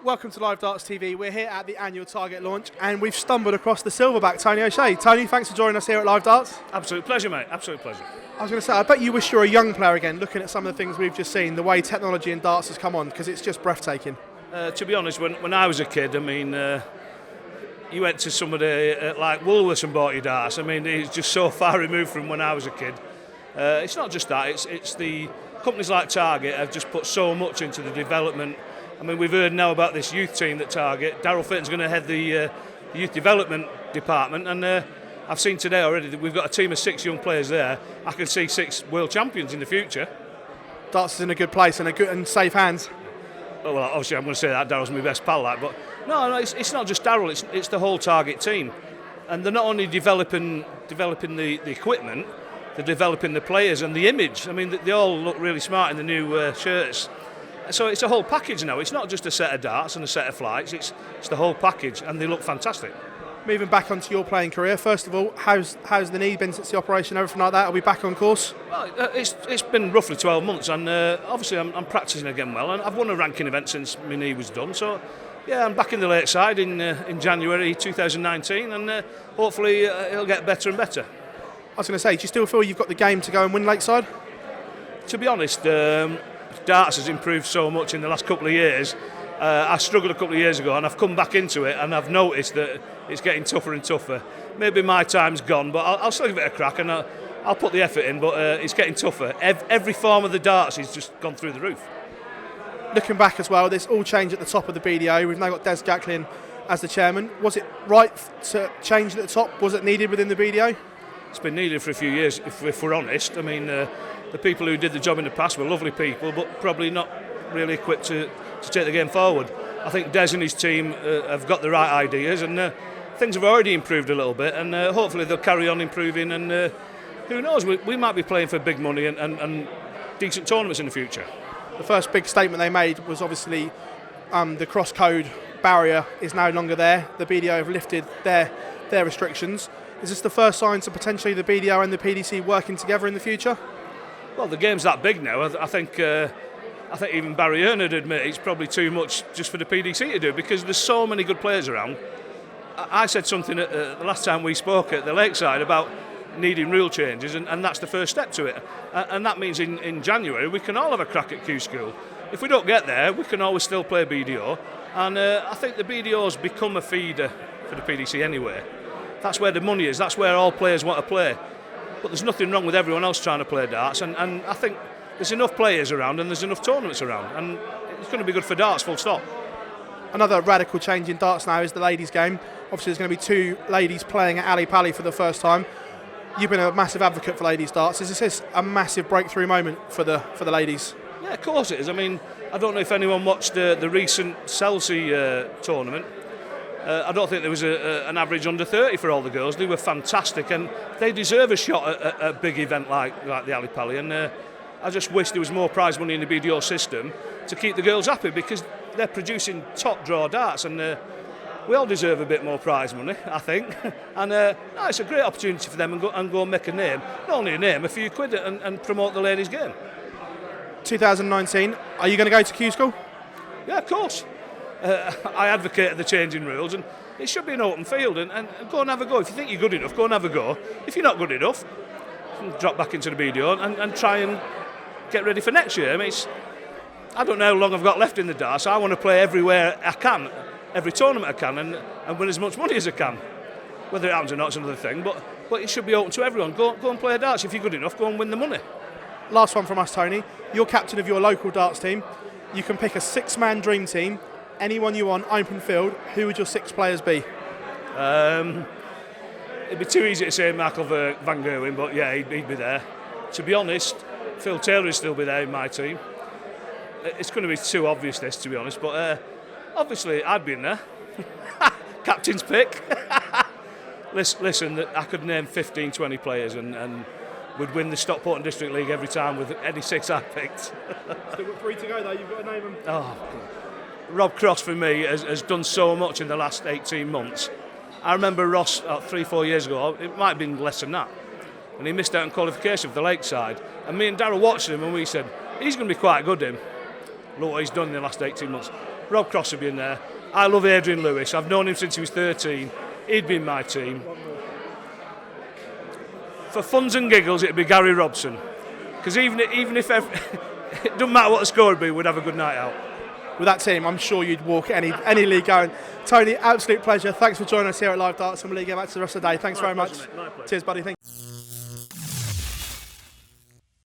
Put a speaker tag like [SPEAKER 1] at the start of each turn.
[SPEAKER 1] Welcome to Live Darts TV. We're here at the annual Target launch and we've stumbled across the silverback, Tony O'Shea. Tony, thanks for joining us here at Live Darts.
[SPEAKER 2] Absolute pleasure, mate. Absolute pleasure.
[SPEAKER 1] I was going to say, I bet you wish you were a young player again, looking at some of the things we've just seen, the way technology in darts has come on, because it's just breathtaking.
[SPEAKER 2] To be honest, when I was a kid, you went to somebody like Woolworths and bought your darts. I mean, it's just so far removed from when I was a kid. It's not just that, it's the companies like Target have just put so much into the development. I mean, we've heard now about this youth team that Target. Daryl Fitton's going to head the youth development department, and I've seen today already that we've got a team of 6 young players there. I can see 6 world champions in the future.
[SPEAKER 1] Darts is in a good place and a good and safe hands.
[SPEAKER 2] Well, obviously I'm going to say that Daryl's my best pal, but no, it's not just Daryl. It's the whole Target team, and they're not only developing the equipment, they're developing the players and the image. I mean, they all look really smart in the new shirts. So it's a whole package now. It's not just a set of darts and a set of flights. It's the whole package, and they look fantastic.
[SPEAKER 1] Moving back onto your playing career, first of all, how's the knee been since the operation, everything like that? Are we back on course?
[SPEAKER 2] Well, it's been roughly 12 months, and obviously I'm practising again well, and I've won a ranking event since my knee was done. So yeah, I'm back in the Lakeside in January 2019, and hopefully it'll get better and better.
[SPEAKER 1] I was going to say, do you still feel you've got the game to go and win Lakeside?
[SPEAKER 2] To be honest, darts has improved so much in the last couple of years. I struggled a couple of years ago and I've come back into it, and I've noticed that it's getting tougher and tougher. Maybe my time's gone, but I'll still give it a crack, and I'll put the effort in, but it's getting tougher. Every form of the darts has just gone through the roof.
[SPEAKER 1] Looking back as well, this all changed at the top of the BDO. We've now got Des Gatlin as the chairman. Was it right to change at the top? Was it needed within the BDO?
[SPEAKER 2] It's been needed for a few years, if we're honest. I mean, the people who did the job in the past were lovely people, but probably not really equipped to take the game forward. I think Des and his team have got the right ideas, and things have already improved a little bit, and hopefully they'll carry on improving, and who knows, we might be playing for big money and decent tournaments in the future.
[SPEAKER 1] The first big statement they made was obviously the cross-code barrier is no longer there. The BDO have lifted their restrictions. Is this the first sign to potentially the BDO and the PDC working together in the future?
[SPEAKER 2] Well, the game's that big now. I think even Barry Earn would admit it's probably too much just for the PDC to do, because there's so many good players around. I said something the last time we spoke at the Lakeside about needing rule changes, and that's the first step to it. And that means in January we can all have a crack at Q School. If we don't get there, we can always still play BDO. And I think the BDO's become a feeder for the PDC anyway. That's where the money is. That's where all players want to play. But there's nothing wrong with everyone else trying to play darts, and I think there's enough players around and there's enough tournaments around, and it's going to be good for darts, full stop.
[SPEAKER 1] Another radical change in darts now is the ladies' game. Obviously there's going to be 2 ladies playing at Ali Pali for the first time. You've been a massive advocate for ladies' darts. Is this a massive breakthrough moment for the ladies?
[SPEAKER 2] Yeah, of course it is. I mean, I don't know if anyone watched the recent Chelsea tournament. I don't think there was an average under 30 for all the girls. They were fantastic, and they deserve a shot at a big event like the Ali Pali. And I just wish there was more prize money in the BDO system to keep the girls happy, because they're producing top draw darts, and we all deserve a bit more prize money, I think. And it's a great opportunity for them and go and make a name. Not only a name, a few quid, and promote the ladies' game. 2019,
[SPEAKER 1] are you going to go to Q School?
[SPEAKER 2] Yeah, of course. I advocate the changing rules, and it should be an open field, and go and have a go. If you think you're good enough, go and have a go. If you're not good enough, drop back into the BDO and try and get ready for next year. I mean, I don't know how long I've got left in the darts. I want to play everywhere I can, every tournament I can, and win as much money as I can. Whether it happens or not is another thing, but it should be open to everyone. Go and play darts. If you're good enough, go and win the money.
[SPEAKER 1] Last one from us, Tony. You're captain of your local darts team. You can pick a 6-man dream team. Anyone you want, open field. Who would your 6 players be?
[SPEAKER 2] It'd be too easy to say Michael Van Gerwen, but yeah, he'd be there. To be honest, Phil Taylor would still be there in my team. It's going to be too obvious, this, to be honest, but obviously I'd be in there. Captain's pick. Listen, I could name 15, 20 players, and we'd win the Stockport and District League every time with any 6 I picked.
[SPEAKER 1] So we've got 3 to go though, you've got to name them.
[SPEAKER 2] Oh, Rob Cross for me has done so much in the last 18 months. I remember Ross 3-4 years ago, it might have been less than that, and he missed out on qualification for the Lakeside, and me and Darryl watched him and we said, he's going to be quite good, him. Look what he's done in the last 18 months. Rob Cross would be in there. I love Adrian Lewis. I've known him since he was 13. He'd be in my team. For funs and giggles, it'd be Gary Robson. Because even if it doesn't matter what the score would be, we'd have a good night out.
[SPEAKER 1] With that team, I'm sure you'd walk any league going. Tony, absolute pleasure. Thanks for joining us here at Live Darts, and we'll leave you back to the rest of the day. Thanks very much.
[SPEAKER 2] Pleasure, mate.
[SPEAKER 1] Cheers, buddy. Thank you.